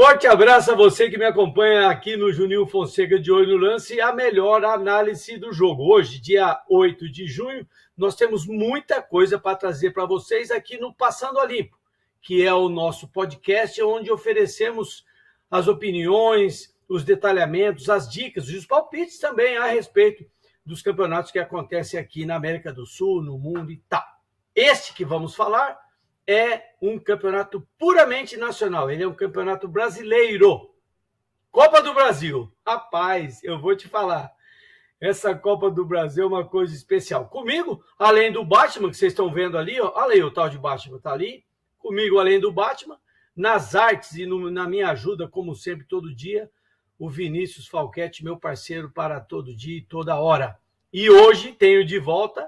Forte abraço a você que me acompanha aqui no Juninho Fonseca de Olho no Lance, a melhor análise do jogo. Hoje, dia 8 de junho, nós temos muita coisa para trazer para vocês aqui no Passando a Limpo, que é o nosso podcast onde oferecemos as opiniões, os detalhamentos, as dicas e os palpites também a respeito dos campeonatos que acontecem aqui na América do Sul, no mundo e tal. Este que vamos falar é um campeonato puramente nacional. Ele é um campeonato brasileiro. Copa do Brasil. Rapaz, eu vou te falar. Essa Copa do Brasil é uma coisa especial. Comigo, além do Batman, que vocês estão vendo ali, ó, olha aí o tal de Batman, tá ali. Comigo, além do Batman, nas artes e na minha ajuda, como sempre, todo dia, o Vinícius Falquete, meu parceiro para todo dia e toda hora. E hoje tenho de volta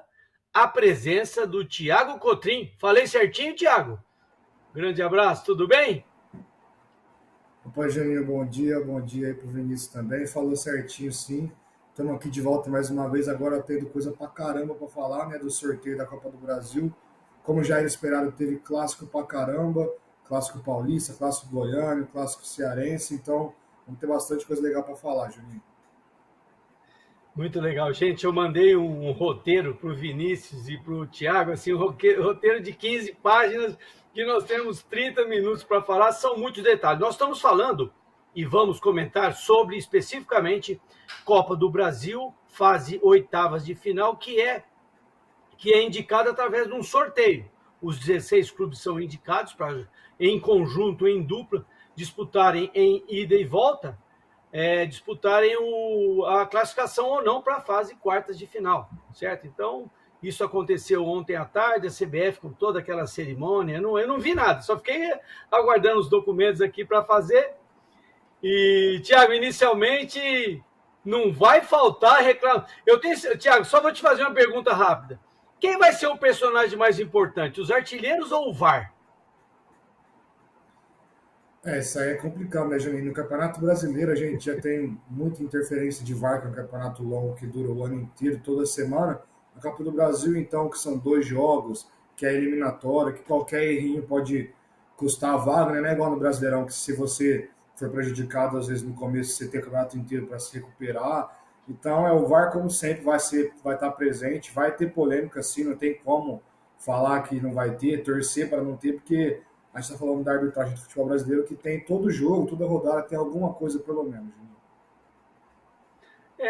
a presença do Thiago Cotrim. Falei certinho, Thiago? Grande abraço, tudo bem? Opa, Janinho, bom dia aí pro Vinícius também. Falou certinho, sim. Estamos aqui de volta mais uma vez, agora tendo coisa pra caramba pra falar, né, do sorteio da Copa do Brasil. Como já era esperado, teve clássico pra caramba, clássico paulista, clássico goiano, clássico cearense, então vamos ter bastante coisa legal pra falar, Juninho. Muito legal. Gente, eu mandei um roteiro para o Vinícius e para o Thiago, assim, um roteiro de 15 páginas, que nós temos 30 minutos para falar, são muitos detalhes. Nós estamos falando e vamos comentar sobre, especificamente, Copa do Brasil, fase oitavas de final, que é indicada através de um sorteio. Os 16 clubes são indicados para, em conjunto, em dupla, disputarem em ida e volta, disputarem a classificação ou não para a fase quartas de final, certo? Então, isso aconteceu ontem à tarde, a CBF com toda aquela cerimônia, eu não vi nada, só fiquei aguardando os documentos aqui para fazer. E, Thiago, inicialmente, não vai faltar reclamação. Thiago, só vou te fazer uma pergunta rápida. Quem vai ser o personagem mais importante, os artilheiros ou o VAR? Isso aí é complicado, né, Janine? No Campeonato Brasileiro a gente já tem muita interferência de VAR, que é um campeonato longo que dura o ano inteiro, toda semana. Na Copa do Brasil, então, que são 2 jogos, que é eliminatória, que qualquer errinho pode custar a vaga, né? Não é igual no Brasileirão, que se você for prejudicado, às vezes no começo você tem o campeonato inteiro para se recuperar. Então, o VAR, como sempre, vai estar presente, vai ter polêmica, sim, não tem como falar que não vai ter, torcer para não ter, porque a gente está falando da arbitragem do futebol brasileiro, que tem todo jogo, toda rodada, tem alguma coisa pelo menos.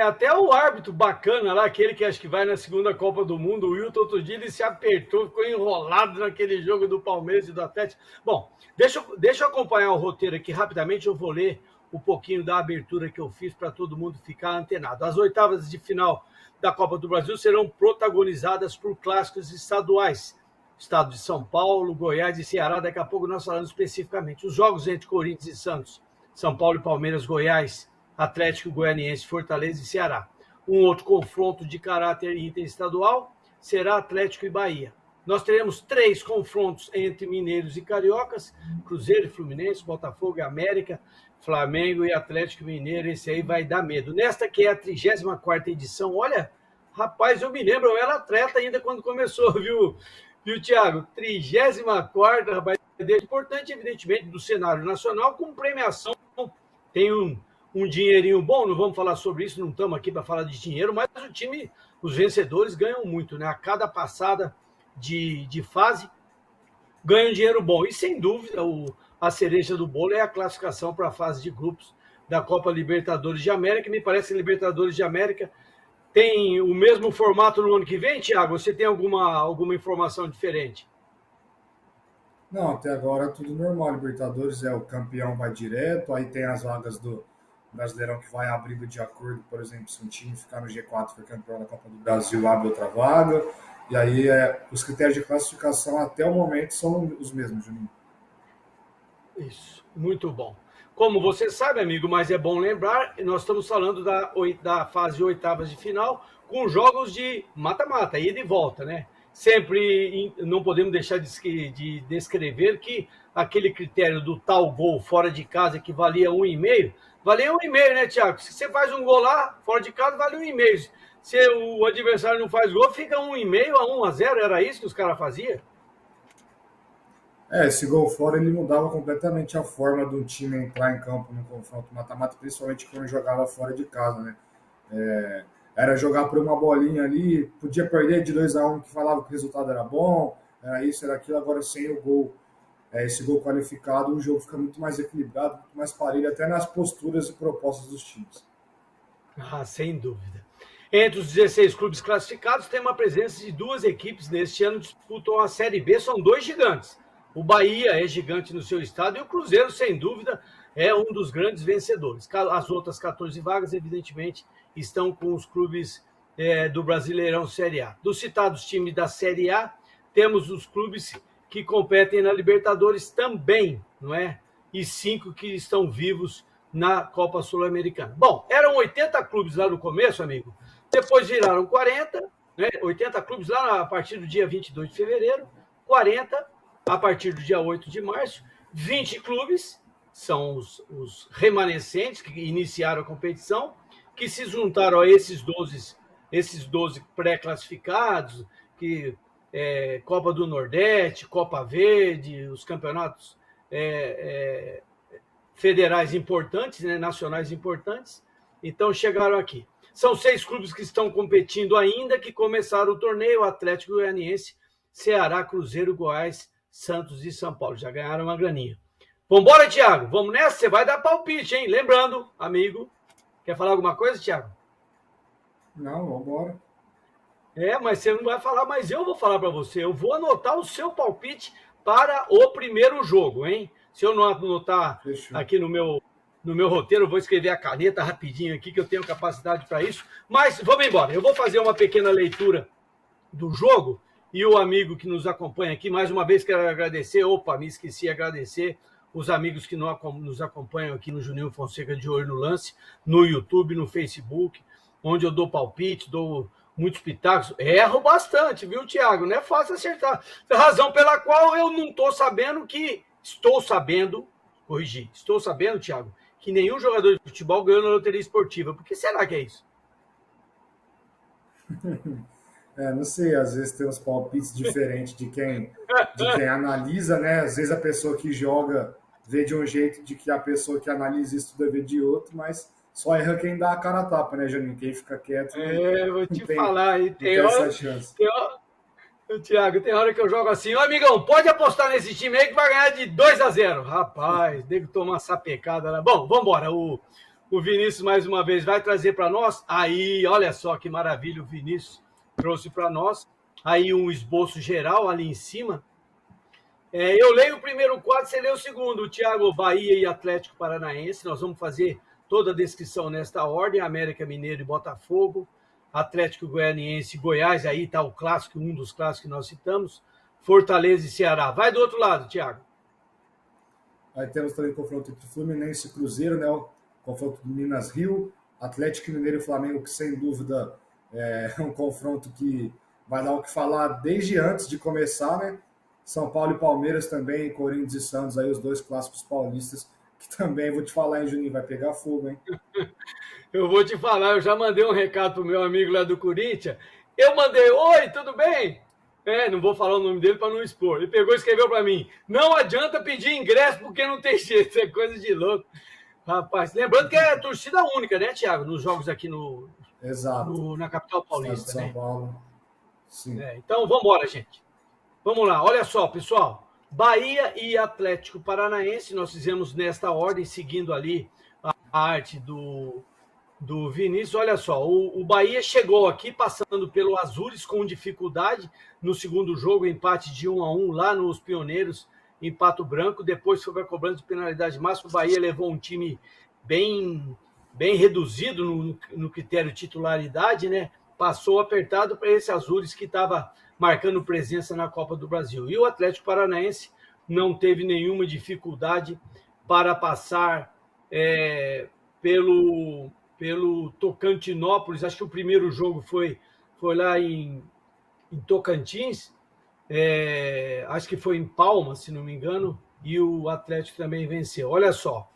Até o árbitro bacana lá, aquele que acho que vai na segunda Copa do Mundo, o Wilton, outro dia ele se apertou, ficou enrolado naquele jogo do Palmeiras e do Atlético. Bom, deixa eu acompanhar o roteiro aqui rapidamente, eu vou ler um pouquinho da abertura que eu fiz para todo mundo ficar antenado. As oitavas de final da Copa do Brasil serão protagonizadas por clássicos estaduais. Estado de São Paulo, Goiás e Ceará, daqui a pouco nós falamos especificamente. Os jogos entre Corinthians e Santos, São Paulo e Palmeiras, Goiás, Atlético Goianiense, Fortaleza e Ceará. Um outro confronto de caráter interestadual será Atlético e Bahia. Nós teremos 3 confrontos entre mineiros e cariocas, Cruzeiro e Fluminense, Botafogo e América, Flamengo e Atlético Mineiro. Esse aí vai dar medo. Nesta que é a 34ª edição, olha, rapaz, eu me lembro, eu era atleta ainda quando começou, viu, Thiago? 34ª, rapaz, é importante, evidentemente, do cenário nacional, com premiação. Tem um dinheirinho bom, não vamos falar sobre isso, não estamos aqui para falar de dinheiro, mas o time, os vencedores ganham muito, né? A cada passada de fase, ganham dinheiro bom. E, sem dúvida, a cereja do bolo é a classificação para a fase de grupos da Copa Libertadores de América. Me parece que a Libertadores de América tem o mesmo formato no ano que vem, Thiago? Você tem alguma informação diferente? Não, até agora tudo normal. Libertadores o campeão vai direto, aí tem as vagas do Brasileirão que vai abrindo de acordo, por exemplo, se um time ficar no G4 for campeão da Copa do Brasil, abre outra vaga. E aí os critérios de classificação até o momento são os mesmos, Juninho. Isso, muito bom. Como você sabe, amigo, mas é bom lembrar, nós estamos falando da fase oitavas de final, com jogos de mata-mata, ida e volta, né? Sempre não podemos deixar de descrever que aquele critério do tal gol fora de casa que valia 1,5, valia 1,5, né, Thiago? Se você faz um gol lá, fora de casa, vale 1,5. Se o adversário não faz gol, fica 1,5 a 1-0, era isso que os caras faziam? Esse gol fora ele mudava completamente a forma do time entrar em campo no confronto mata-mata, principalmente quando jogava fora de casa, né? É, era jogar por uma bolinha ali, podia perder de 2-1 que falava que o resultado era bom, era isso, era aquilo, agora sem o gol, esse gol qualificado, o jogo fica muito mais equilibrado, muito mais parelho, até nas posturas e propostas dos times. Ah, sem dúvida. Entre os 16 clubes classificados, tem uma presença de duas equipes neste ano disputam a Série B, são dois gigantes. O Bahia é gigante no seu estado e o Cruzeiro, sem dúvida, é um dos grandes vencedores. As outras 14 vagas, evidentemente, estão com os clubes do Brasileirão Série A. Dos citados times da Série A, temos os clubes que competem na Libertadores também, não é? E 5 que estão vivos na Copa Sul-Americana. Bom, eram 80 clubes lá no começo, amigo. Depois viraram 40, né? 80 clubes lá a partir do dia 22 de fevereiro, 40 a partir do dia 8 de março, 20 clubes são os remanescentes que iniciaram a competição, que se juntaram a esses 12 pré-classificados, que Copa do Nordeste, Copa Verde, os campeonatos federais importantes, né, nacionais importantes, então chegaram aqui. São 6 clubes que estão competindo ainda, que começaram o torneio: Atlético Goianiense, Ceará, Cruzeiro, Goiás, Santos e São Paulo. Já ganharam uma graninha. Vambora, Thiago? Vamos nessa? Você vai dar palpite, hein? Lembrando, amigo, quer falar alguma coisa, Thiago? Não, vambora. Mas você não vai falar, mas eu vou falar para você. Eu vou anotar o seu palpite para o primeiro jogo, hein? Se eu não anotar aqui no meu roteiro, eu vou escrever a caneta rapidinho aqui, que eu tenho capacidade para isso. Mas vamos embora. Eu vou fazer uma pequena leitura do jogo e o amigo que nos acompanha aqui, mais uma vez quero agradecer. Opa, me esqueci de agradecer os amigos que nos acompanham aqui no Juninho Fonseca de Olho no Lance, no YouTube, no Facebook, onde eu dou palpite, dou muitos pitacos. Erro bastante, viu, Thiago? Não é fácil acertar. Razão pela qual eu não estou sabendo estou sabendo, Thiago, que nenhum jogador de futebol ganhou na loteria esportiva. Por que será que é isso? Não sei, às vezes tem uns palpites diferentes de quem analisa, né? Às vezes a pessoa que joga vê de um jeito, de que a pessoa que analisa isso tudo vê de outro, mas só erra quem dá a cara a tapa, né, Janinho? Quem fica quieto vou te falar, e tem essa chance. Thiago, tem hora que eu jogo assim: ô amigão, pode apostar nesse time aí que vai ganhar de 2-0. Rapaz, devo tomar uma sapecada lá. Bom, vamos embora. O Vinícius, mais uma vez, vai trazer para nós. Aí, olha só que maravilha, o Vinícius trouxe para nós. Aí um esboço geral ali em cima. Eu leio o primeiro quadro, você lê o segundo. Thiago, Bahia e Atlético Paranaense. Nós vamos fazer toda a descrição nesta ordem: América Mineiro e Botafogo, Atlético Goianiense e Goiás, aí está o clássico, um dos clássicos que nós citamos, Fortaleza e Ceará. Vai do outro lado, Thiago. Aí temos também o confronto entre Fluminense e Cruzeiro, né? O confronto do Minas Rio, Atlético Mineiro e Flamengo, que sem dúvida é um confronto que vai dar o que falar desde antes de começar, né? São Paulo e Palmeiras também, Corinthians e Santos, aí os dois clássicos paulistas, que também, vou te falar, hein, Juninho, vai pegar fogo, hein? Eu vou te falar, eu já mandei um recado pro meu amigo lá do Corinthians. Eu mandei: oi, tudo bem? Não vou falar o nome dele para não expor. Ele pegou e escreveu para mim: não adianta pedir ingresso porque não tem jeito, é coisa de louco. Rapaz, lembrando que é torcida única, né, Thiago? Nos jogos aqui na capital paulista, São né? Paulo. Sim. Então, vamos embora, gente. Vamos lá, olha só, pessoal. Bahia e Atlético Paranaense, nós fizemos nesta ordem, seguindo ali a arte do Vinícius. Olha só, o Bahia chegou aqui passando pelo Azures com dificuldade no segundo jogo, empate de 1-1 lá nos Pioneiros, em Pato Branco. Depois foi para a cobrança de penalidade máxima. O Bahia levou um time bem reduzido no critério titularidade, né? Passou apertado para esse Azures que estava marcando presença na Copa do Brasil. E o Atlético Paranaense não teve nenhuma dificuldade para passar pelo Tocantinópolis. Acho que o primeiro jogo foi lá em Tocantins, acho que foi em Palmas, se não me engano, e o Atlético também venceu. Olha só,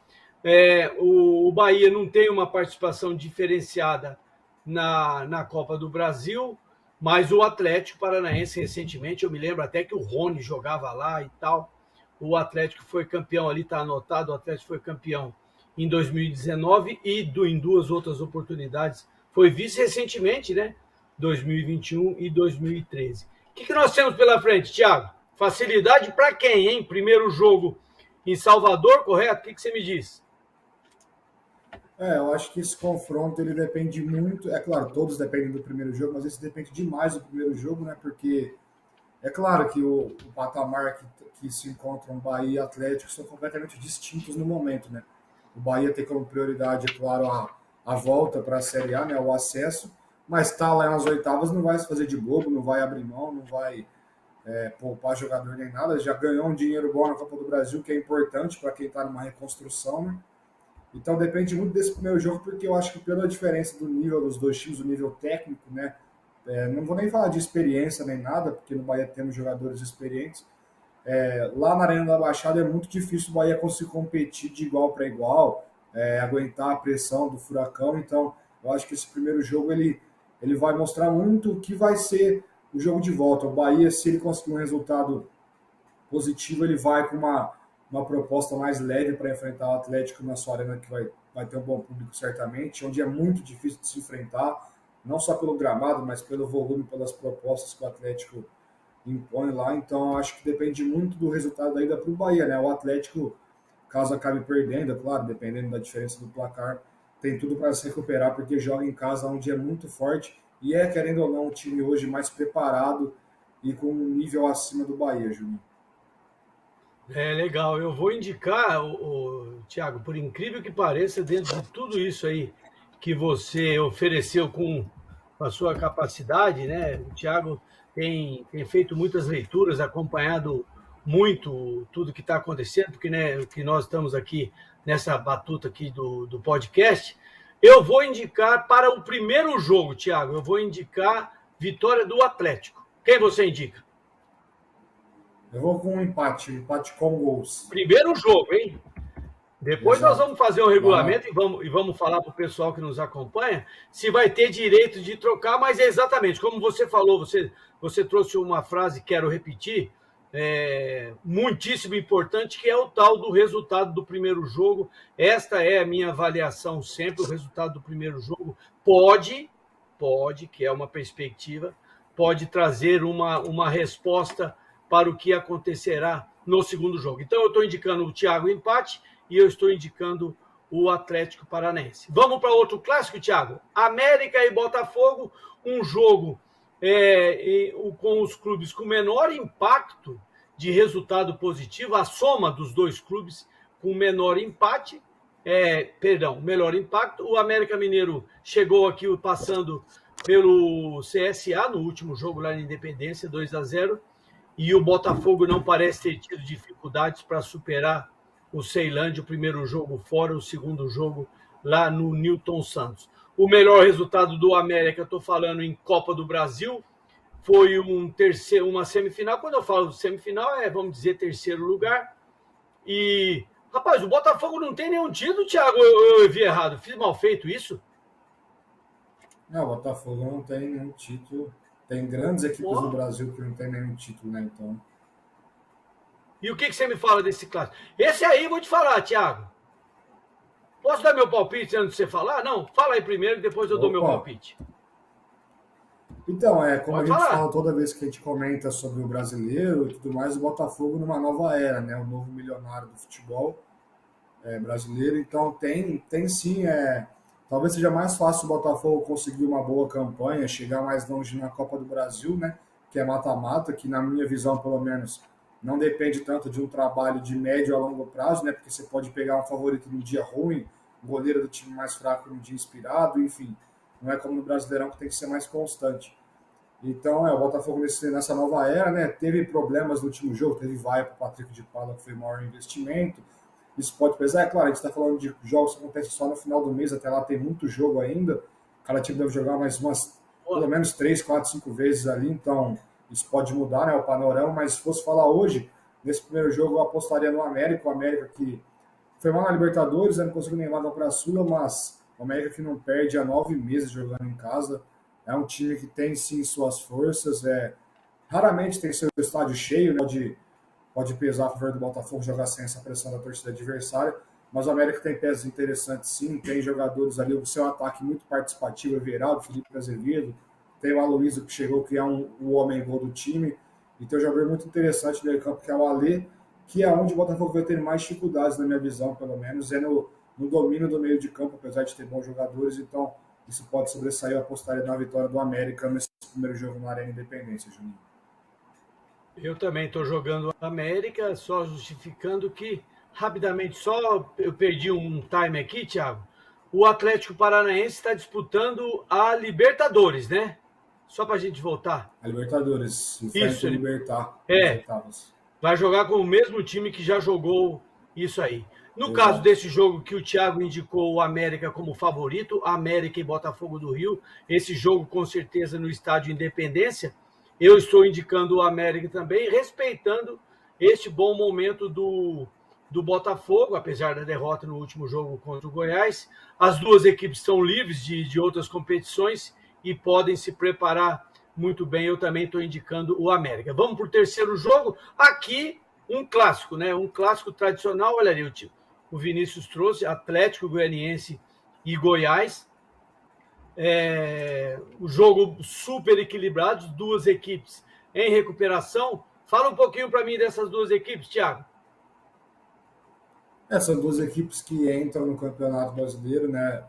o Bahia não tem uma participação diferenciada na Copa do Brasil, mas o Atlético Paranaense recentemente, eu me lembro até que o Rony jogava lá e tal. o Atlético foi campeão, ali está anotado, o Atlético foi campeão em 2019 e em duas outras oportunidades foi vice recentemente, né? 2021 e 2013. O que nós temos pela frente, Thiago? Facilidade para quem, hein? Primeiro jogo em Salvador, correto? O que você me diz? Eu acho que esse confronto ele depende muito. É claro, todos dependem do primeiro jogo, mas esse depende demais do primeiro jogo, né? Porque é claro que o patamar que se encontram Bahia e Atlético são completamente distintos no momento, né? O Bahia tem como prioridade, é claro, a volta para a Série A, né? O acesso, mas está lá nas oitavas, não vai se fazer de bobo, não vai abrir mão, não vai poupar jogador nem nada. Já ganhou um dinheiro bom na Copa do Brasil, que é importante para quem está numa reconstrução, né? Então depende muito desse primeiro jogo, porque eu acho que pela diferença do nível dos dois times, do nível técnico, né? Não vou nem falar de experiência nem nada, porque no Bahia temos jogadores experientes. Lá na Arena da Baixada é muito difícil o Bahia conseguir competir de igual para igual, aguentar a pressão do Furacão. Então, eu acho que esse primeiro jogo ele vai mostrar muito o que vai ser o jogo de volta. O Bahia, se ele conseguir um resultado positivo, ele vai com uma proposta mais leve para enfrentar o Atlético na sua arena, que vai ter um bom público certamente, onde é muito difícil de se enfrentar, não só pelo gramado, mas pelo volume, pelas propostas que o Atlético impõe lá. Então, acho que depende muito do resultado da ida para o Bahia, né? O Atlético, caso acabe perdendo, é claro, dependendo da diferença do placar, tem tudo para se recuperar, porque joga em casa, onde é muito forte, e querendo ou não, um time hoje mais preparado e com um nível acima do Bahia, Júnior. É legal. Eu vou indicar, Thiago, por incrível que pareça, dentro de tudo isso aí que você ofereceu com a sua capacidade, né? O Thiago tem feito muitas leituras, acompanhado muito tudo que está acontecendo, porque né, que nós estamos aqui nessa batuta aqui do podcast. Eu vou indicar para o primeiro jogo, Thiago, eu vou indicar vitória do Atlético. Quem você indica? Eu vou com um empate com gols. Primeiro jogo, hein? Depois nós Exato. vamos fazer um Lá, regulamento e vamos falar para o pessoal que nos acompanha se vai ter direito de trocar, mas é exatamente como você falou, você trouxe uma frase, quero repetir, muitíssimo importante, que é o tal do resultado do primeiro jogo. Esta é a minha avaliação sempre, o resultado do primeiro jogo pode, que é uma perspectiva, pode trazer uma resposta para o que acontecerá no segundo jogo. Então eu estou indicando o Thiago empate, e eu estou indicando o Atlético Paranaense. Vamos para outro clássico, Thiago? América e Botafogo, um jogo com os clubes com menor impacto de resultado positivo, a soma dos dois clubes com menor empate, melhor impacto. O América Mineiro chegou aqui passando pelo CSA no último jogo lá na Independência, 2-0, e o Botafogo não parece ter tido dificuldades para superar o Ceilândia, o primeiro jogo fora, o segundo jogo lá no Newton Santos. O melhor resultado do América, estou falando em Copa do Brasil, foi uma semifinal. Quando eu falo semifinal, vamos dizer, terceiro lugar. E, rapaz, o Botafogo não tem nenhum título, Thiago, eu vi errado. Fiz mal feito isso? o Botafogo não tem nenhum título. Tem grandes equipes no Oh. Brasil que não tem nenhum título, né? Então, E o que você me fala desse clássico? Esse aí, vou te falar, Thiago. Posso dar meu palpite antes de você falar? Não, fala aí primeiro e depois eu dou meu opa. palpite. Então, como a Pode gente falar. fala toda vez que a gente comenta sobre o brasileiro e tudo mais, o Botafogo numa nova era, né? O novo milionário do futebol brasileiro. Então, tem sim, talvez seja mais fácil o Botafogo conseguir uma boa campanha, chegar mais longe na Copa do Brasil, né? Que é mata-mata, que na minha visão, pelo menos, não depende tanto de um trabalho de médio a longo prazo, né? Porque você pode pegar um favorito num dia ruim, o goleiro do time mais fraco num dia inspirado, enfim. Não é como no Brasileirão que tem que ser mais constante. Então, o Botafogo nessa nova era, né? Teve problemas no último jogo, teve vaia para o Patrick de Paula, que foi o maior investimento. Isso pode pesar, é claro, a gente está falando de jogos que acontecem só no final do mês, até lá tem muito jogo ainda. Cada time deve jogar mais pelo menos 3, 4, 5 vezes ali, então isso pode mudar, né, o panorama, mas se fosse falar hoje, nesse primeiro jogo eu apostaria no América, o América que foi mal na Libertadores, não conseguiu nem vaga para a Sula, mas o América que não perde há 9 meses jogando em casa, é um time que tem sim suas forças, raramente tem seu estádio cheio, né, pode pesar a favor do Botafogo jogar sem essa pressão da torcida adversária. Mas o América tem peças interessantes, sim. Tem jogadores ali, o seu ataque muito participativo, Everaldo, Felipe Azevedo. Tem o Aloysio, que chegou a criar o homem-gol do time. E tem um jogador muito interessante no meio campo, que é o Alê, que é onde o Botafogo vai ter mais dificuldades, na minha visão, pelo menos, é no domínio do meio de campo, apesar de ter bons jogadores. Então, isso pode sobressair. Eu apostaria na vitória do América nesse primeiro jogo na Arena Independência, Juninho. Eu também estou jogando América, só justificando que, rapidamente, só eu perdi um time aqui, Thiago. O Atlético Paranaense está disputando a Libertadores, né? Só para a gente voltar. A Libertadores, enfrenta o Libertar nas oitavas. Vai jogar com o mesmo time que já jogou isso aí. No caso desse jogo que o Thiago indicou o América como favorito, América e Botafogo do Rio, esse jogo com certeza no Estádio Independência, eu estou indicando o América também, respeitando este bom momento do Botafogo, apesar da derrota no último jogo contra o Goiás. As duas equipes estão livres de outras competições e podem se preparar muito bem. Eu também estou indicando o América. Vamos para o terceiro jogo. Aqui, um clássico, né? Um clássico tradicional. Olha ali, o Vinícius trouxe, Atlético Goianiense e Goiás. O jogo super equilibrado, duas equipes em recuperação. Fala um pouquinho para mim dessas duas equipes, Thiago. São duas equipes que entram no Campeonato Brasileiro, né,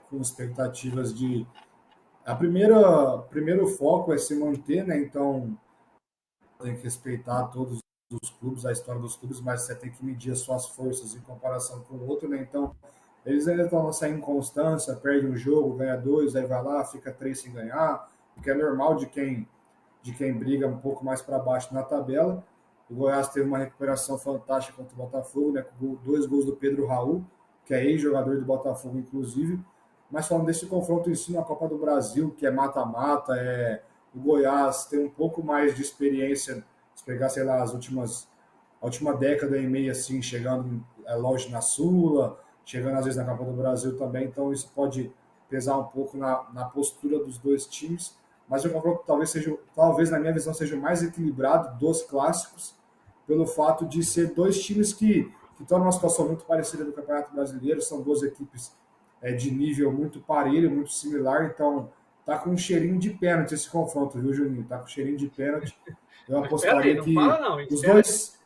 com expectativas de... Primeiro foco é se manter, né, então tem que respeitar todos os clubes, a história dos clubes, mas você tem que medir as suas forças em comparação com o outro, né, então eles ainda estão nessa inconstância, perde um jogo, ganha dois, aí vai lá, fica 3 sem ganhar, o que é normal de quem briga um pouco mais para baixo na tabela. O Goiás teve uma recuperação fantástica contra o Botafogo, né, com 2 gols do Pedro Raul, que é ex-jogador do Botafogo, inclusive. Mas falando desse confronto em si na Copa do Brasil, que é mata-mata, o Goiás tem um pouco mais de experiência, se pegar, sei lá, a última década e meia, assim, chegando longe na Sula, chegando às vezes na Copa do Brasil também, então isso pode pesar um pouco na postura dos dois times. Mas o confronto talvez na minha visão seja o mais equilibrado dos clássicos, pelo fato de ser dois times que estão numa situação muito parecida do Campeonato Brasileiro, são duas equipes de nível muito parelho, muito similar, então tá com um cheirinho de pênalti esse confronto, viu, Juninho? Tá com cheirinho de pênalti. Eu apostaria que os dois...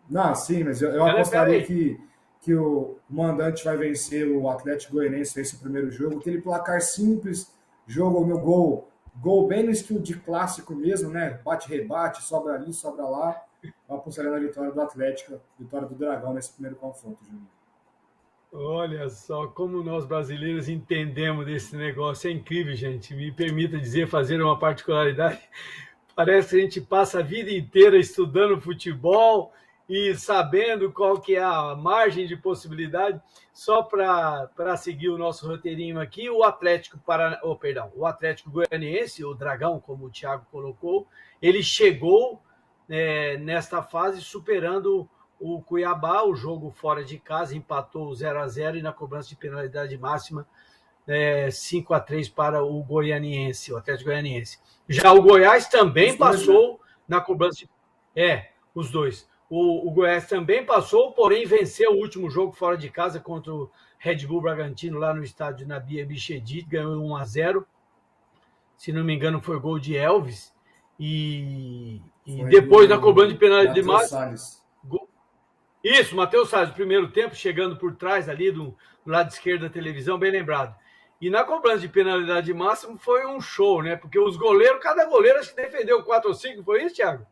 Não, sim, mas eu apostaria que o mandante vai vencer o Atlético Goianiense nesse primeiro jogo, aquele placar simples, jogo no gol bem no estilo de clássico mesmo, né? Bate-rebate, sobra ali, sobra lá. Eu apostaria na vitória do Atlético, vitória do Dragão nesse primeiro confronto, Juninho. Olha só como nós brasileiros entendemos desse negócio. É incrível, gente. Me permita dizer, fazer uma particularidade. Parece que a gente passa a vida inteira estudando futebol e sabendo qual que é a margem de possibilidade. Só para seguir o nosso roteirinho aqui, o Atlético Goianiense, o Dragão, como o Thiago colocou, ele chegou nesta fase superando o Cuiabá, o jogo fora de casa, empatou 0-0 e na cobrança de penalidade máxima 5-3 para o Goianiense, o Atlético Goianiense. Já o Goiás também passou na cobrança os dois. O Goiás também passou, porém venceu o último jogo fora de casa contra o Red Bull Bragantino, lá no estádio Nabi Bichedi, ganhou 1-0. Se não me engano, foi gol de Elvis. E depois, na cobrança de penalidade máxima... Isso, Matheus Salles, primeiro tempo, chegando por trás ali do lado esquerdo da televisão, bem lembrado. E na cobrança de penalidade máxima foi um show, né? Porque os goleiros, cada goleiro acho que defendeu 4 ou 5, foi isso, Thiago?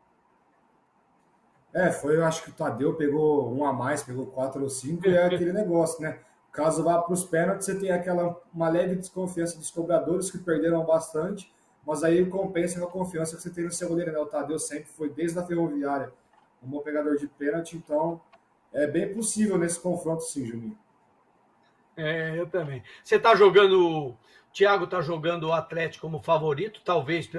Eu acho que o Tadeu pegou um a mais, pegou 4 ou 5, e é aquele negócio, né? Caso vá para os pênaltis, você tem uma leve desconfiança dos cobradores que perderam bastante, mas aí compensa com a confiança que você tem no seu goleiro, né? O Tadeu sempre foi, desde a Ferroviária, um bom pegador de pênalti, então é bem possível nesse confronto, sim, Juninho. Eu também. Você está jogando, o Thiago está jogando o Atlético como favorito, talvez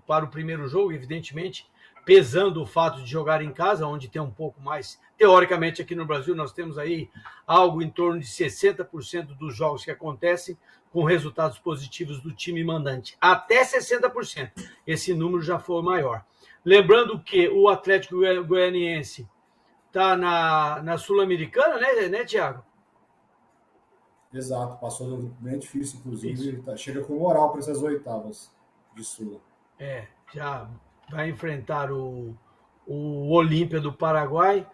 para o primeiro jogo, evidentemente, pesando o fato de jogar em casa, onde tem um pouco mais, teoricamente aqui no Brasil nós temos aí algo em torno de 60% dos jogos que acontecem com resultados positivos do time mandante, até 60%, esse número já foi maior. Lembrando que o Atlético Goianiense está na Sul-Americana, né, Thiago? Exato, passou um grupo bem difícil, Isso. inclusive, chega com moral para essas oitavas de Sula. Já vai enfrentar o Olímpia do Paraguai.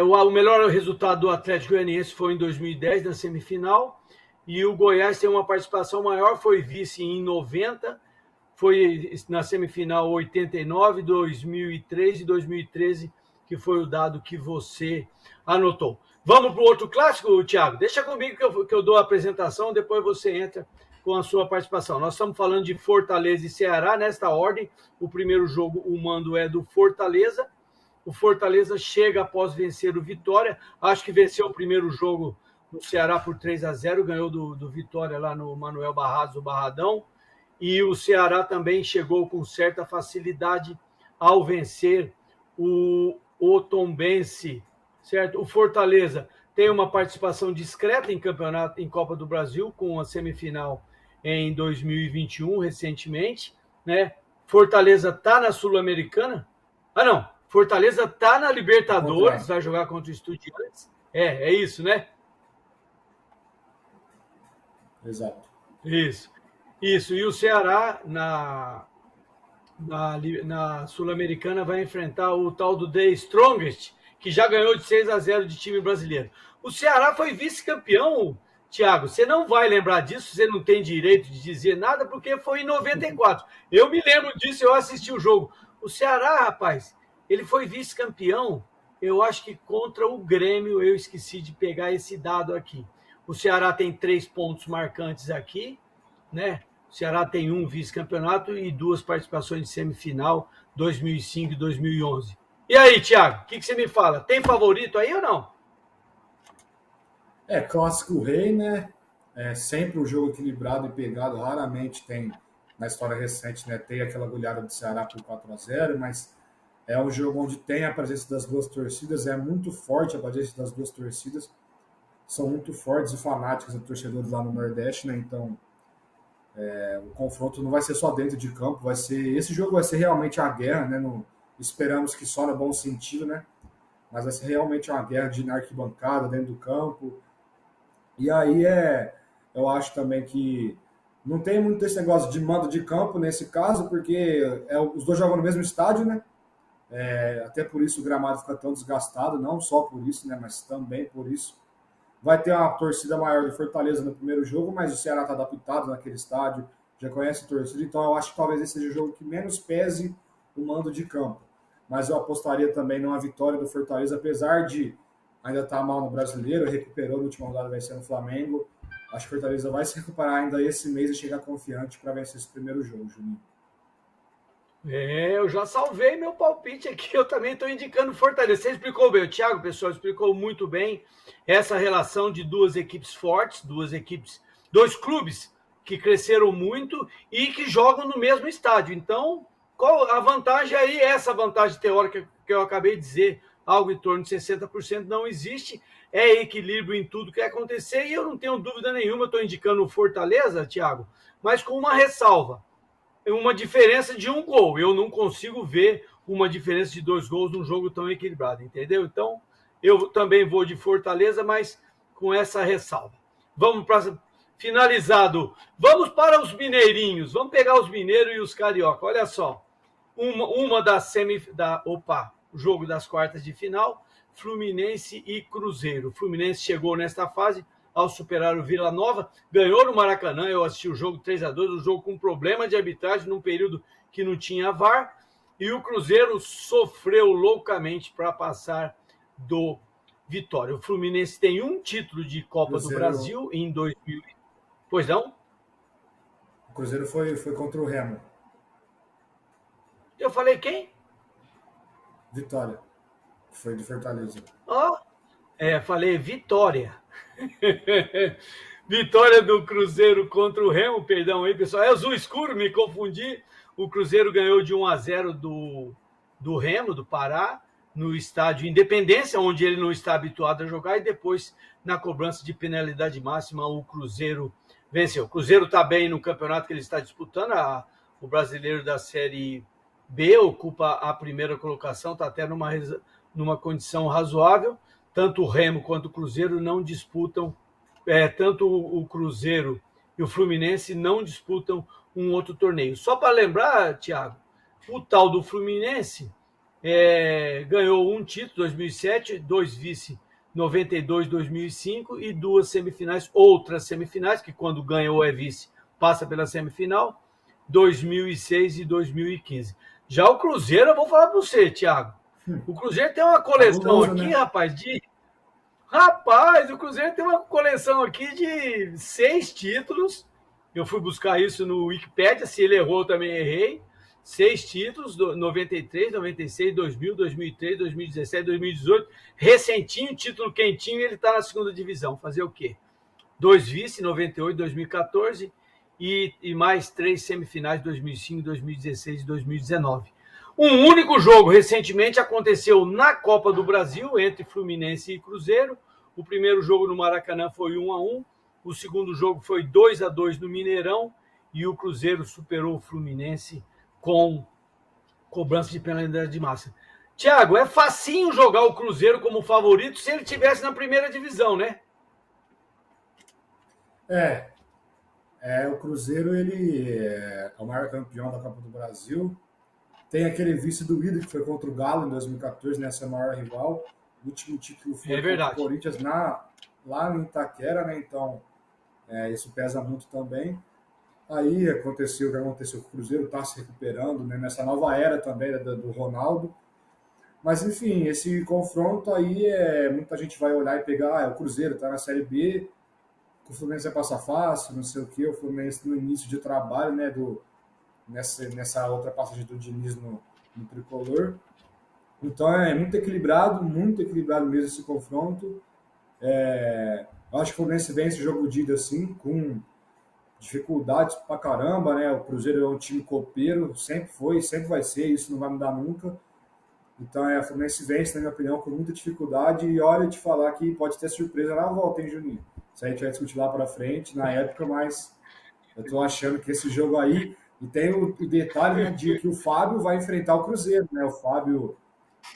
O melhor resultado do Atlético Goianiense foi em 2010, na semifinal, e o Goiás tem uma participação maior, foi vice em 90, foi na semifinal 89, 2003 e 2013, que foi o dado que você anotou. Vamos para o outro clássico, Thiago? Deixa comigo que eu dou a apresentação, depois você entra com a sua participação. Nós estamos falando de Fortaleza e Ceará, nesta ordem. O primeiro jogo, o mando é do Fortaleza. O Fortaleza chega após vencer o Vitória. Acho que venceu o primeiro jogo no Ceará por 3-0, ganhou do Vitória lá no Manuel Barrados, o Barradão. E o Ceará também chegou com certa facilidade ao vencer o Tombense, certo? O Fortaleza tem uma participação discreta em campeonato, em Copa do Brasil, com a semifinal em 2021, recentemente, né? Fortaleza está na Sul-Americana. Não. Fortaleza está na Libertadores, vai jogar contra o Estudiantes. É isso, né? Exato. Isso. E o Ceará, na Sul-Americana, vai enfrentar o tal do The Strongest, que já ganhou de 6-0 de time brasileiro. O Ceará foi vice-campeão, Thiago. Você não vai lembrar disso, você não tem direito de dizer nada, porque foi em 94. Eu me lembro disso, eu assisti o jogo. O Ceará, rapaz, ele foi vice-campeão, eu acho que contra o Grêmio, eu esqueci de pegar esse dado aqui. O Ceará tem 3 pontos marcantes aqui, né? O Ceará tem um vice-campeonato e 2 participações de semifinal, 2005 e 2011. E aí, Thiago, o que você me fala? Tem favorito aí ou não? Clássico rei, né? Sempre um jogo equilibrado e pegado. Raramente tem, na história recente, né? Tem aquela goleada do Ceará por 4-0, mas é um jogo onde tem a presença das duas torcidas, é muito forte a presença das duas torcidas. São muito fortes e fanáticos os torcedores lá no Nordeste, né? Então, o confronto não vai ser só dentro de campo, esse jogo vai ser realmente a guerra, né? Esperamos que só no bom sentido, né? Mas vai ser realmente uma guerra de arquibancada, dentro do campo. E aí eu acho também que não tem muito esse negócio de mando de campo nesse caso, porque os dois jogam no mesmo estádio, né? Até por isso o gramado fica tão desgastado, não só por isso, né? Mas também por isso. Vai ter uma torcida maior de Fortaleza no primeiro jogo, mas o Ceará está adaptado naquele estádio, já conhece a torcida, então eu acho que talvez esse seja o jogo que menos pese o mando de campo. Mas eu apostaria também numa vitória do Fortaleza, apesar de ainda estar mal no Brasileiro, recuperou na última rodada vencendo o Flamengo. Acho que o Fortaleza vai se recuperar ainda esse mês e chegar confiante para vencer esse primeiro jogo, Juninho. Eu já salvei meu palpite aqui, eu também estou indicando Fortaleza. Você explicou bem, o Thiago, pessoal, explicou muito bem essa relação de duas equipes fortes, dois clubes que cresceram muito e que jogam no mesmo estádio. Então, qual a vantagem aí? Essa vantagem teórica que eu acabei de dizer, algo em torno de 60%, não existe. É equilíbrio em tudo que vai acontecer e eu não tenho dúvida nenhuma, estou indicando o Fortaleza, Thiago, mas com uma ressalva. Uma diferença de um gol. Eu não consigo ver uma diferença de 2 gols num jogo tão equilibrado, entendeu? Então, eu também vou de Fortaleza, mas com essa ressalva. Vamos para finalizado. Vamos para os mineirinhos. Vamos pegar os mineiros e os carioca. Olha só. Uma o jogo das quartas de final, Fluminense e Cruzeiro. O Fluminense chegou nesta fase ao superar o Vila Nova, ganhou no Maracanã, eu assisti o jogo 3-2, o jogo com problema de arbitragem num período que não tinha VAR, e o Cruzeiro sofreu loucamente para passar do Vitória. O Fluminense tem um título de Copa do Brasil em 2000. Pois não? O Cruzeiro foi contra o Remo. Eu falei quem? Vitória. Foi de Fortaleza. Falei Vitória. Vitória do Cruzeiro contra o Remo, perdão aí, pessoal. É azul escuro, me confundi. O Cruzeiro ganhou de 1-0 do Remo, do Pará, no estádio Independência, onde ele não está habituado a jogar, e depois, na cobrança de penalidade máxima, o Cruzeiro venceu. O Cruzeiro está bem no campeonato que ele está disputando, o brasileiro da Série B, ocupa a primeira colocação, está até numa condição razoável. Tanto o Remo quanto o Cruzeiro não disputam, tanto o Cruzeiro e o Fluminense não disputam um outro torneio. Só para lembrar, Thiago, o tal do Fluminense ganhou um título, 2007, 2 vice, 92, 2005 e 2 semifinais, outras semifinais, que quando ganha ou é vice, passa pela semifinal, 2006 e 2015. Já o Cruzeiro, eu vou falar para você, Thiago. O Cruzeiro tem uma coleção aqui, né? Rapaz, o Cruzeiro tem uma coleção aqui de 6 títulos. Eu fui buscar isso no Wikipedia, se ele errou, eu também errei. 6 títulos, 93, 96, 2000, 2003, 2017, 2018. Recentinho, título quentinho, e ele está na segunda divisão. Fazer o quê? 2 vice, 98, 2014 e mais 3 semifinais, 2005, 2016 e 2019. Um único jogo recentemente aconteceu na Copa do Brasil entre Fluminense e Cruzeiro. O primeiro jogo no Maracanã foi 1-1. O segundo jogo foi 2-2 no Mineirão e o Cruzeiro superou o Fluminense com cobrança de penalidade de massa. Thiago, é facinho jogar o Cruzeiro como favorito se ele estivesse na primeira divisão, né? O Cruzeiro ele é o maior campeão da Copa do Brasil. Tem aquele vice do líder que foi contra o Galo em 2014, nessa maior rival. O último título foi contra o Corinthians lá em Itaquera, né? Então, isso pesa muito também. Aí aconteceu o que aconteceu com o Cruzeiro, está se recuperando, né? Nessa nova era também do Ronaldo. Mas, enfim, esse confronto aí, muita gente vai olhar e pegar, o Cruzeiro está na Série B, o Fluminense vai passar fácil, não sei o quê, o Fluminense no início de trabalho, né, nessa outra passagem do Diniz no tricolor. Então é muito equilibrado mesmo esse confronto. Eu acho que o Fluminense vence o jogo de ida assim, com dificuldades pra caramba, né? O Cruzeiro é um time copeiro, sempre foi, sempre vai ser, isso não vai mudar nunca. Então o Fluminense vence, na minha opinião, com muita dificuldade. E olha, te falar que pode ter surpresa na volta, hein, Juninho? Isso aí a gente vai discutir lá pra frente, na época, mas eu tô achando que esse jogo aí. E tem o detalhe, né, de que o Fábio vai enfrentar o Cruzeiro, né? O Fábio,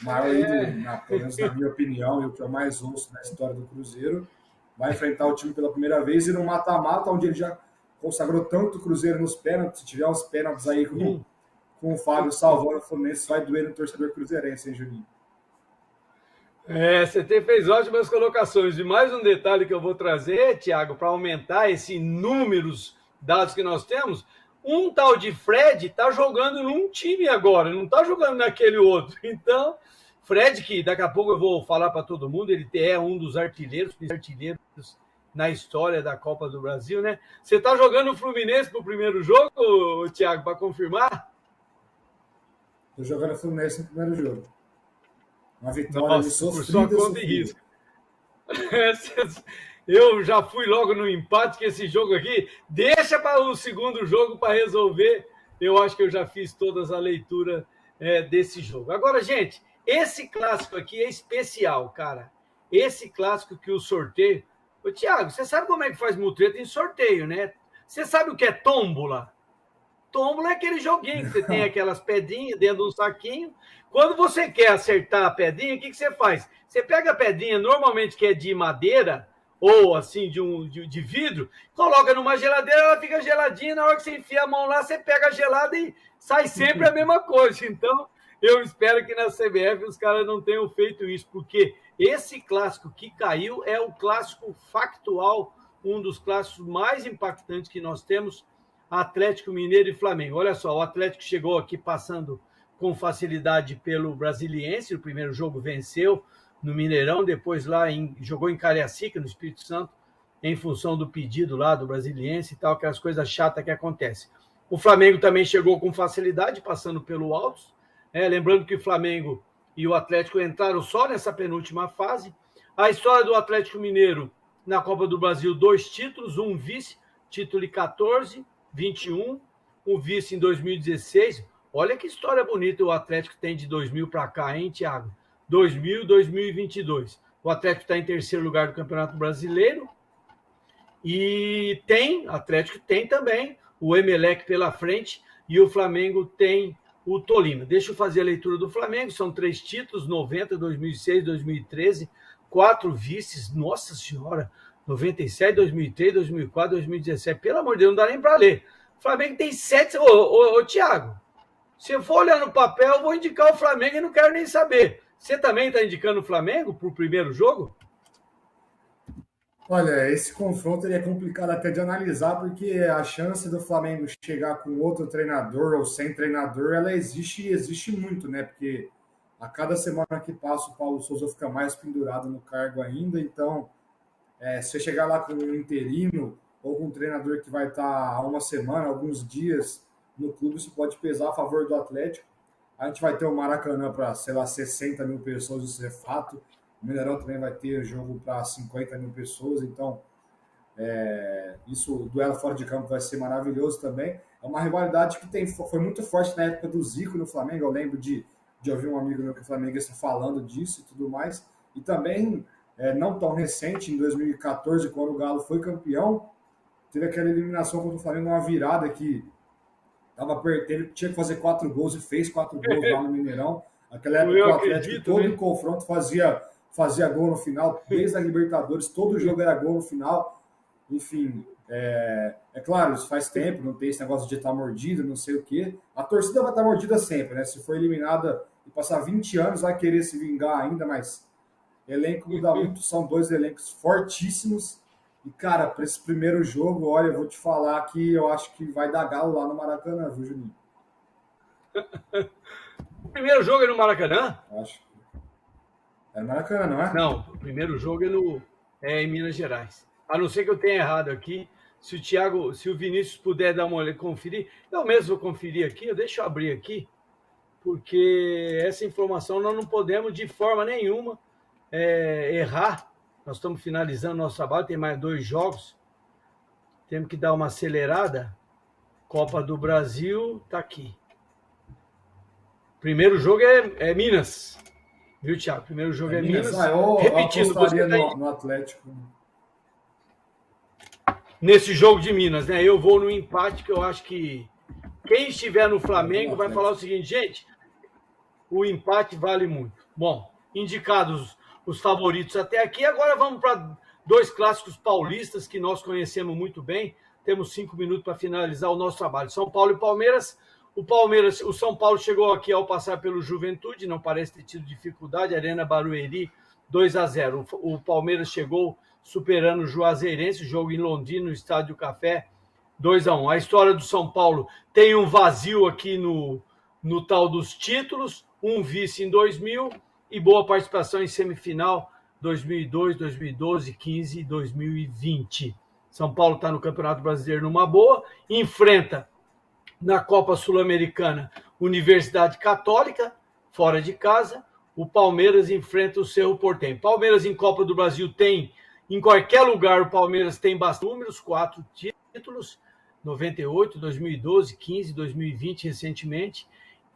maior ídolo, pelo menos na minha opinião, e o que eu mais ouço na história do Cruzeiro, vai enfrentar o time pela primeira vez e no mata-mata, onde ele já consagrou tanto o Cruzeiro nos pênaltis. Se tiver uns pênaltis aí com o Fábio salvando o Fluminense, vai doer no torcedor cruzeirense, hein, Juninho? Você fez ótimas colocações. E mais um detalhe que eu vou trazer, Thiago, para aumentar esse números dados que nós temos. Um tal de Fred está jogando num time agora, não está jogando naquele outro. Então, Fred, que daqui a pouco eu vou falar para todo mundo, ele é um dos artilheiros na história da Copa do Brasil, né? Você está jogando o Fluminense pro primeiro jogo, Thiago, para confirmar? Estou jogando o Fluminense no primeiro jogo. Uma vitória por sua conta e risco. Eu já fui logo no empate, que esse jogo aqui deixa para o segundo jogo para resolver. Eu acho que eu já fiz todas a leitura desse jogo. Agora, gente, esse clássico aqui é especial, cara. Esse clássico que o sorteio... Ô, Thiago, você sabe como é que faz mutreta em sorteio, né? Você sabe o que é tômbola? Tômbola é aquele joguinho que você tem aquelas pedrinhas dentro de um saquinho. Quando você quer acertar a pedrinha, o que você faz? Você pega a pedrinha, normalmente que é de madeira, ou assim, de vidro, coloca numa geladeira, ela fica geladinha, na hora que você enfia a mão lá, você pega a gelada e sai sempre a mesma coisa. Então, eu espero que na CBF os caras não tenham feito isso, porque esse clássico que caiu é o clássico factual, um dos clássicos mais impactantes que nós temos, Atlético Mineiro e Flamengo. Olha só, o Atlético chegou aqui passando com facilidade pelo Brasiliense, o primeiro jogo venceu no Mineirão, depois jogou em Cariacica, no Espírito Santo, em função do pedido lá do Brasiliense e tal, aquelas coisas chatas que acontecem. O Flamengo também chegou com facilidade, passando pelo Altos, lembrando que o Flamengo e o Atlético entraram só nessa penúltima fase. A história do Atlético Mineiro na Copa do Brasil, 2 títulos, um vice, título em 14, 21, um vice em 2016. Olha que história bonita o Atlético tem de 2000 para cá, hein, Thiago? 2000 e 2022. O Atlético está em terceiro lugar do Campeonato Brasileiro e Atlético tem também o Emelec pela frente e o Flamengo tem o Tolima. Deixa eu fazer a leitura do Flamengo. São 3 títulos, 90, 2006, 2013, 4 vices. Nossa Senhora, 97, 2003, 2004, 2017. Pelo amor de Deus, não dá nem para ler. O Flamengo tem 7... Ô, Thiago, se eu for olhar no papel, eu vou indicar o Flamengo e não quero nem saber. Você também está indicando o Flamengo para o primeiro jogo? Olha, esse confronto ele é complicado até de analisar, porque a chance do Flamengo chegar com outro treinador ou sem treinador, ela existe muito, né? Porque a cada semana que passa, o Paulo Souza fica mais pendurado no cargo ainda. Então, se você chegar lá com um interino ou com um treinador que vai estar há uma semana, alguns dias no clube, isso pode pesar a favor do Atlético. A gente vai ter o Maracanã para, sei lá, 60 mil pessoas, isso é fato. O Mineirão também vai ter jogo para 50 mil pessoas, então isso, o duelo fora de campo vai ser maravilhoso também. É uma rivalidade que foi muito forte na época do Zico no Flamengo. Eu lembro de ouvir um amigo meu que é flamenguista falando disso e tudo mais. E também, não tão recente, em 2014, quando o Galo foi campeão, teve aquela eliminação contra o Flamengo, uma virada que tinha que fazer 4 gols e fez 4 gols lá no Mineirão. Aquela época o Atlético, todo o confronto fazia gol no final, desde a Libertadores, todo jogo era gol no final. Enfim, claro, isso faz tempo, não tem esse negócio de estar mordido, não sei o quê. A torcida vai estar mordida sempre, né? Se for eliminada e passar 20 anos, vai querer se vingar ainda, mas elenco muda muito, são 2 elencos fortíssimos. E, cara, para esse primeiro jogo, olha, eu vou te falar que eu acho que vai dar Galo lá no Maracanã, viu, Juninho? O primeiro jogo é no Maracanã? Acho. É no Maracanã, não é? Não, o primeiro jogo é em Minas Gerais. A não ser que eu tenha errado aqui. Se o Vinícius puder dar uma olhada, conferir, eu mesmo vou conferir aqui, deixa eu abrir aqui, porque essa informação nós não podemos de forma nenhuma errar. Nós estamos finalizando nosso trabalho, tem mais 2 jogos. Temos que dar uma acelerada. Copa do Brasil está aqui. Primeiro jogo é Minas. Viu, Thiago? Primeiro jogo é Minas. Repetindo, você no Atlético. Nesse jogo de Minas, né? Eu vou no empate, que eu acho que quem estiver no Flamengo vai falar o seguinte, gente, o empate vale muito. Bom, indicados os favoritos até aqui, agora vamos para 2 clássicos paulistas que nós conhecemos muito bem. Temos 5 minutos para finalizar o nosso trabalho. São Paulo e Palmeiras. O São Paulo chegou aqui ao passar pelo Juventude, não parece ter tido dificuldade, Arena Barueri, 2-0. O Palmeiras chegou superando o Juazeirense, jogo em Londrina, no Estádio Café, 2-1. A história do São Paulo tem um vazio aqui no tal dos títulos, um vice em 2000 e boa participação em semifinal 2002, 2012, 15 e 2020. São Paulo está no Campeonato Brasileiro numa boa, enfrenta na Copa Sul-Americana Universidade Católica, fora de casa. O Palmeiras enfrenta o Cerro Porteño. Palmeiras em Copa do Brasil tem, em qualquer lugar, o Palmeiras tem bastante números, 4 títulos, 98, 2012, 15, 2020 recentemente.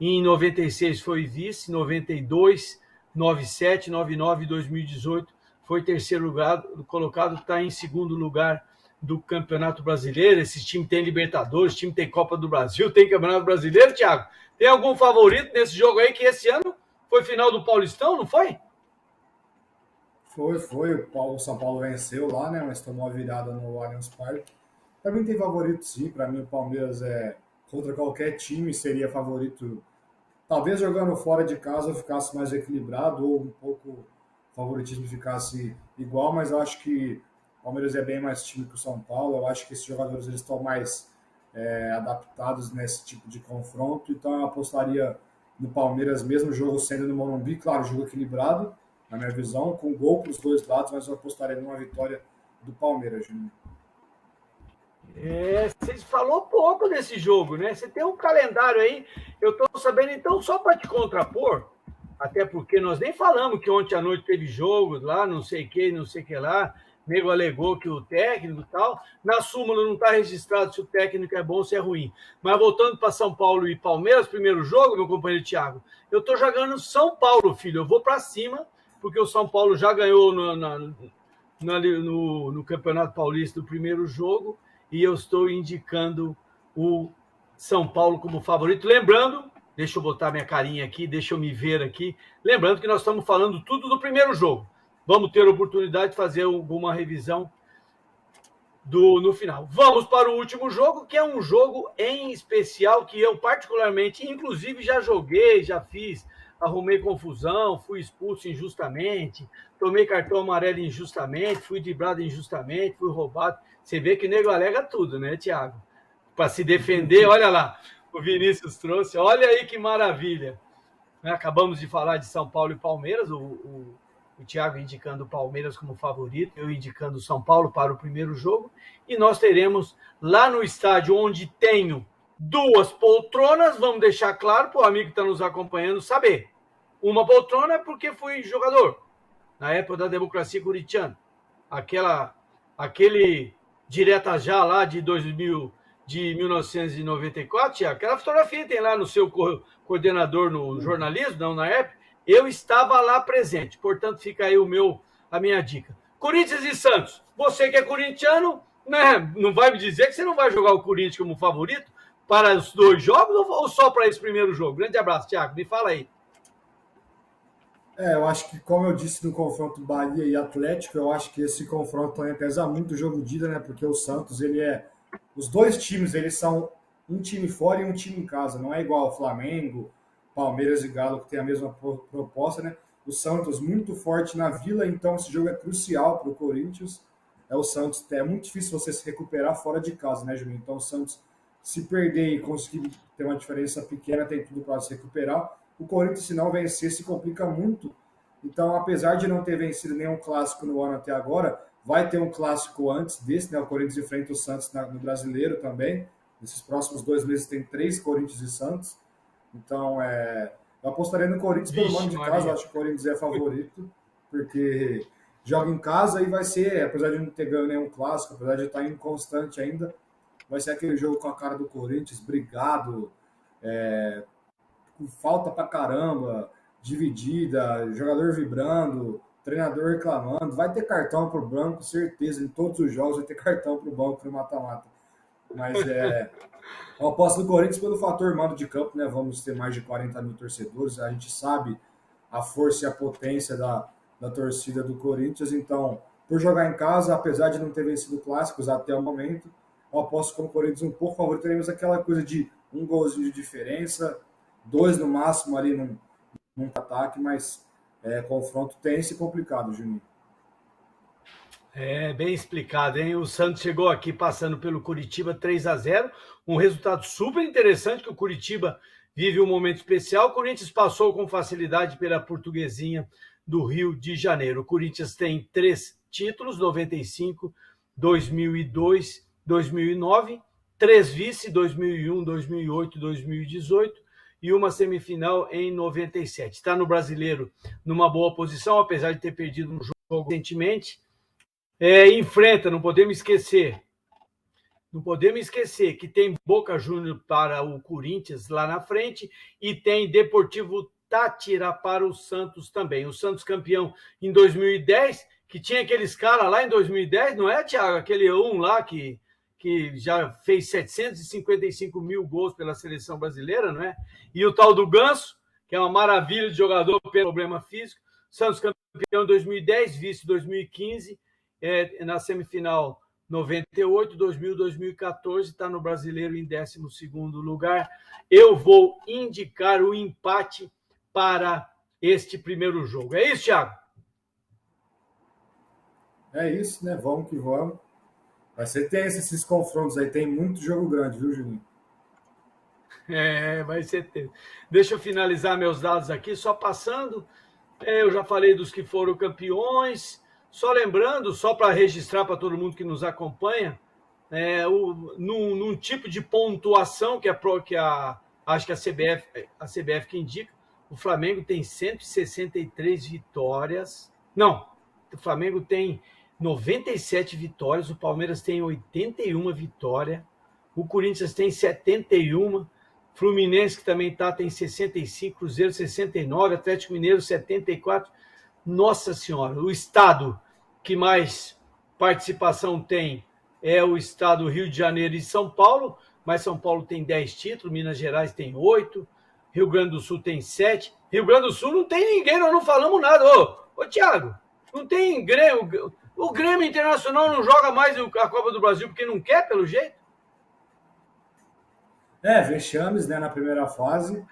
Em 96 foi vice, 92, 97, 99 e 2018 foi terceiro lugar, colocado, está em segundo lugar do Campeonato Brasileiro. Esse time tem Libertadores, esse time tem Copa do Brasil, tem Campeonato Brasileiro, Thiago. Tem algum favorito nesse jogo aí, que esse ano foi final do Paulistão, não foi? Foi. O São Paulo venceu lá, né? Mas tomou a virada no Allianz Parque. Para mim tem favorito sim. Para mim o Palmeiras contra qualquer time seria favorito. Talvez jogando fora de casa ficasse mais equilibrado ou um pouco o favoritismo ficasse igual, mas eu acho que o Palmeiras é bem mais time que o São Paulo. Eu acho que esses jogadores eles estão mais adaptados nesse tipo de confronto. Então eu apostaria no Palmeiras, mesmo o jogo sendo no Morumbi. Claro, jogo equilibrado, na minha visão, com gol para os 2 lados, mas eu apostaria numa vitória do Palmeiras, Juninho. Você falou pouco desse jogo, né? Você tem um calendário aí, eu estou sabendo, então, só para te contrapor, até porque nós nem falamos que ontem à noite teve jogo lá, não sei o que lá, o nego alegou que o técnico e tal, na súmula não está registrado se o técnico é bom ou se é ruim. Mas voltando para São Paulo e Palmeiras, primeiro jogo, meu companheiro Thiago, eu estou jogando São Paulo, filho, eu vou para cima, porque o São Paulo já ganhou no Campeonato Paulista do primeiro jogo, e eu estou indicando o São Paulo como favorito. Lembrando Deixa eu botar minha carinha aqui, deixa eu me ver aqui. Lembrando que nós estamos falando tudo do primeiro jogo. Vamos ter a oportunidade de fazer alguma revisão no final. Vamos para o último jogo, que é um jogo em especial que eu particularmente, inclusive, já joguei, já fiz, arrumei confusão, fui expulso injustamente, tomei cartão amarelo injustamente, fui driblado injustamente, fui roubado. Você vê que o nego alega tudo, né, Thiago? Para se defender, olha lá, o Vinícius trouxe, olha aí que maravilha. Acabamos de falar de São Paulo e Palmeiras, o Thiago indicando o Palmeiras como favorito, eu indicando o São Paulo para o primeiro jogo, e nós teremos lá no estádio onde tenho 2 poltronas, vamos deixar claro para o amigo que está nos acompanhando saber. Uma poltrona é porque fui jogador, na época da democracia corintiana, aquele direta já lá de 1994, Thiago, aquela fotografia tem lá no seu coordenador no jornalismo, não na época, eu estava lá presente, portanto fica aí a minha dica. Corinthians e Santos, você que é corintiano, né, não vai me dizer que você não vai jogar o Corinthians como favorito para os 2 jogos ou só para esse primeiro jogo? Grande abraço, Thiago, me fala aí. Eu acho que, como eu disse no confronto Bahia e Atlético, eu acho que esse confronto também pesa muito o jogo de ida, né? Porque o Santos, os 2 times, eles são um time fora e um time em casa. Não é igual ao Flamengo, Palmeiras e Galo, que tem a mesma proposta, né? O Santos muito forte na Vila, então esse jogo é crucial para o Corinthians. O Santos, é muito difícil você se recuperar fora de casa, né, Juninho? Então o Santos, se perder e conseguir ter uma diferença pequena, tem tudo para se recuperar. O Corinthians, se não vencer, se complica muito. Então, apesar de não ter vencido nenhum clássico no ano até agora, vai ter um clássico antes desse, né? O Corinthians enfrenta o Santos no Brasileiro também. Nesses próximos 2 meses tem 3 Corinthians e Santos. Então, eu apostaria no Corinthians pelo mando de casa. Eu acho que o Corinthians é favorito, porque joga em casa e vai ser, apesar de não ter ganho nenhum clássico, apesar de estar inconstante ainda, vai ser aquele jogo com a cara do Corinthians, brigado, com falta pra caramba, dividida, jogador vibrando, treinador reclamando. Vai ter cartão pro branco, certeza. Em todos os jogos vai ter cartão pro banco no mata-mata. Mas eu aposto no Corinthians pelo fator mando de campo, né? Vamos ter mais de 40 mil torcedores. A gente sabe a força e a potência da torcida do Corinthians. Então, por jogar em casa, apesar de não ter vencido clássicos até o momento, eu aposto com o Corinthians um pouco favorito. Teremos aquela coisa de um golzinho de diferença, 2 no máximo ali num ataque, mas confronto tenso e complicado, Juninho. Bem explicado, hein? O Santos chegou aqui passando pelo Curitiba 3-0, um resultado super interessante, que o Curitiba vive um momento especial. O Corinthians passou com facilidade pela Portuguesinha do Rio de Janeiro. O Corinthians tem 3 títulos, 95, 2002, 2009, 3 vice, 2001, 2008, 2018, e uma semifinal em 97. Está no Brasileiro numa boa posição, apesar de ter perdido um jogo recentemente. Enfrenta, não podemos esquecer que tem Boca Juniors para o Corinthians lá na frente e tem Deportivo Táchira para o Santos também. O Santos campeão em 2010, que tinha aqueles caras lá em 2010, não é, Thiago? Aquele lá que já fez 755 mil gols pela seleção brasileira, não é? E o tal do Ganso, que é uma maravilha de jogador pelo problema físico. Santos campeão em 2010, vice 2015, na semifinal 98, 2000, 2014, está no Brasileiro em 12º lugar. Eu vou indicar o empate para este primeiro jogo. É isso, Thiago? É isso, né? Vamos que vamos. Vai ser tenso esses confrontos aí. Tem muito jogo grande, viu, Juninho? Vai ser tenso. Deixa eu finalizar meus dados aqui, só passando. Eu já falei dos que foram campeões. Só lembrando, só para registrar para todo mundo que nos acompanha, num tipo de pontuação acho que a CBF que indica, o Flamengo tem 163 vitórias. Não, o Flamengo tem 97 vitórias, o Palmeiras tem 81 vitórias, o Corinthians tem 71, Fluminense, que também tem 65, Cruzeiro 69, Atlético Mineiro 74. Nossa Senhora, o estado que mais participação tem é o estado Rio de Janeiro e São Paulo, mas São Paulo tem 10 títulos, Minas Gerais tem 8, Rio Grande do Sul tem 7. Rio Grande do Sul não tem ninguém, nós não falamos nada. Ô Thiago, não tem Grêmio. O Grêmio Internacional não joga mais a Copa do Brasil porque não quer, pelo jeito? Vexames, né, na primeira fase.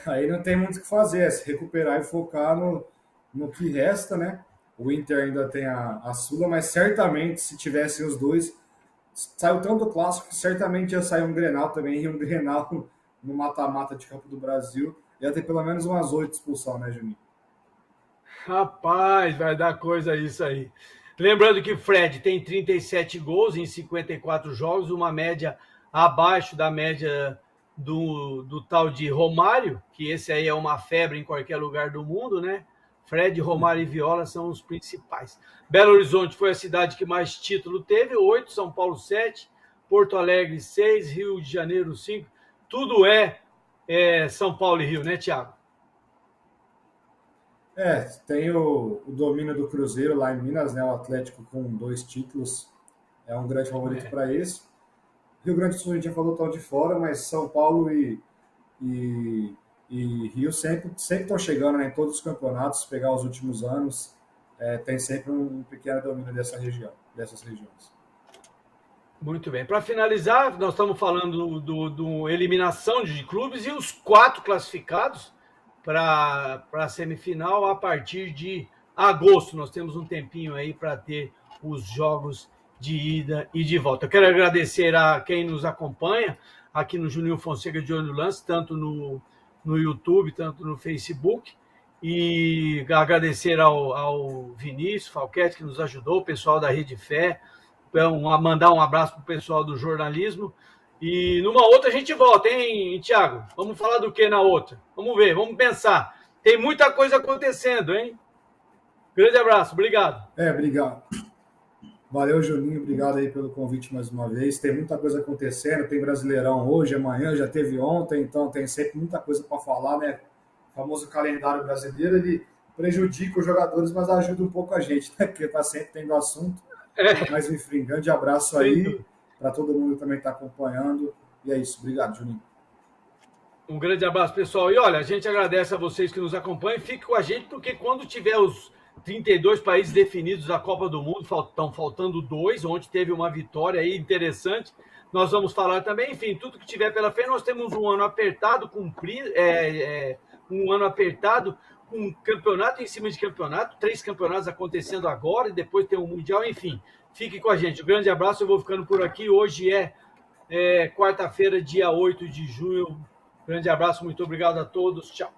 Aí não tem muito o que fazer, é se recuperar e focar no que resta, né? O Inter ainda tem a Sula, mas certamente, se tivessem os dois, saiu tanto o clássico que certamente ia sair um Grenal também, e um Grenal no mata-mata de Copa do Brasil. Ia ter pelo menos umas 8 expulsões, né, Juninho? Rapaz, vai dar coisa isso aí. Lembrando que Fred tem 37 gols em 54 jogos, uma média abaixo da média do tal de Romário, que esse aí é uma febre em qualquer lugar do mundo, né? Fred, Romário e Viola são os principais. Belo Horizonte foi a cidade que mais título teve, 8, São Paulo 7, Porto Alegre 6, Rio de Janeiro 5. Tudo é São Paulo e Rio, né, Thiago? Tem o domínio do Cruzeiro lá em Minas, né? O Atlético com 2 títulos é um grande favorito para esse. Rio Grande do Sul, a gente já falou, tal de fora, mas São Paulo e Rio sempre estão chegando, né, em todos os campeonatos. Se pegar os últimos anos, tem sempre um pequeno domínio dessas regiões. Muito bem. Para finalizar, nós estamos falando do eliminação de clubes e os 4 classificados para a semifinal a partir de agosto. Nós temos um tempinho aí para ter os jogos de ida e de volta. Eu quero agradecer a quem nos acompanha aqui no Juninho Fonseca de Olho no Lance, tanto no YouTube, tanto no Facebook, e agradecer ao Vinícius Falquete, que nos ajudou, o pessoal da Rede Fé, mandar um abraço para o pessoal do jornalismo. E numa outra a gente volta, hein, Thiago? Vamos falar do que na outra? Vamos ver, vamos pensar. Tem muita coisa acontecendo, hein? Grande abraço, obrigado. Obrigado. Valeu, Juninho, obrigado aí pelo convite mais uma vez. Tem muita coisa acontecendo, tem Brasileirão hoje, amanhã, já teve ontem, então tem sempre muita coisa para falar, né? O famoso calendário brasileiro, ele prejudica os jogadores, mas ajuda um pouco a gente, né? Porque tá sempre tendo assunto. Mas, enfim, grande abraço aí para todo mundo que também está acompanhando. E é isso, obrigado, Juninho. Um grande abraço, pessoal. E olha, a gente agradece a vocês que nos acompanham. Fique com a gente, porque quando tiver os 32 países definidos da Copa do Mundo, estão faltando 2, onde teve uma vitória aí interessante. Nós vamos falar também, enfim, tudo que tiver pela frente. Nós temos um ano apertado, um ano apertado, com campeonato em cima de campeonato, 3 campeonatos acontecendo agora e depois tem um Mundial, enfim. Fique com a gente. Um grande abraço, eu vou ficando por aqui. Hoje é quarta-feira, dia 8 de junho. Grande abraço, muito obrigado a todos. Tchau.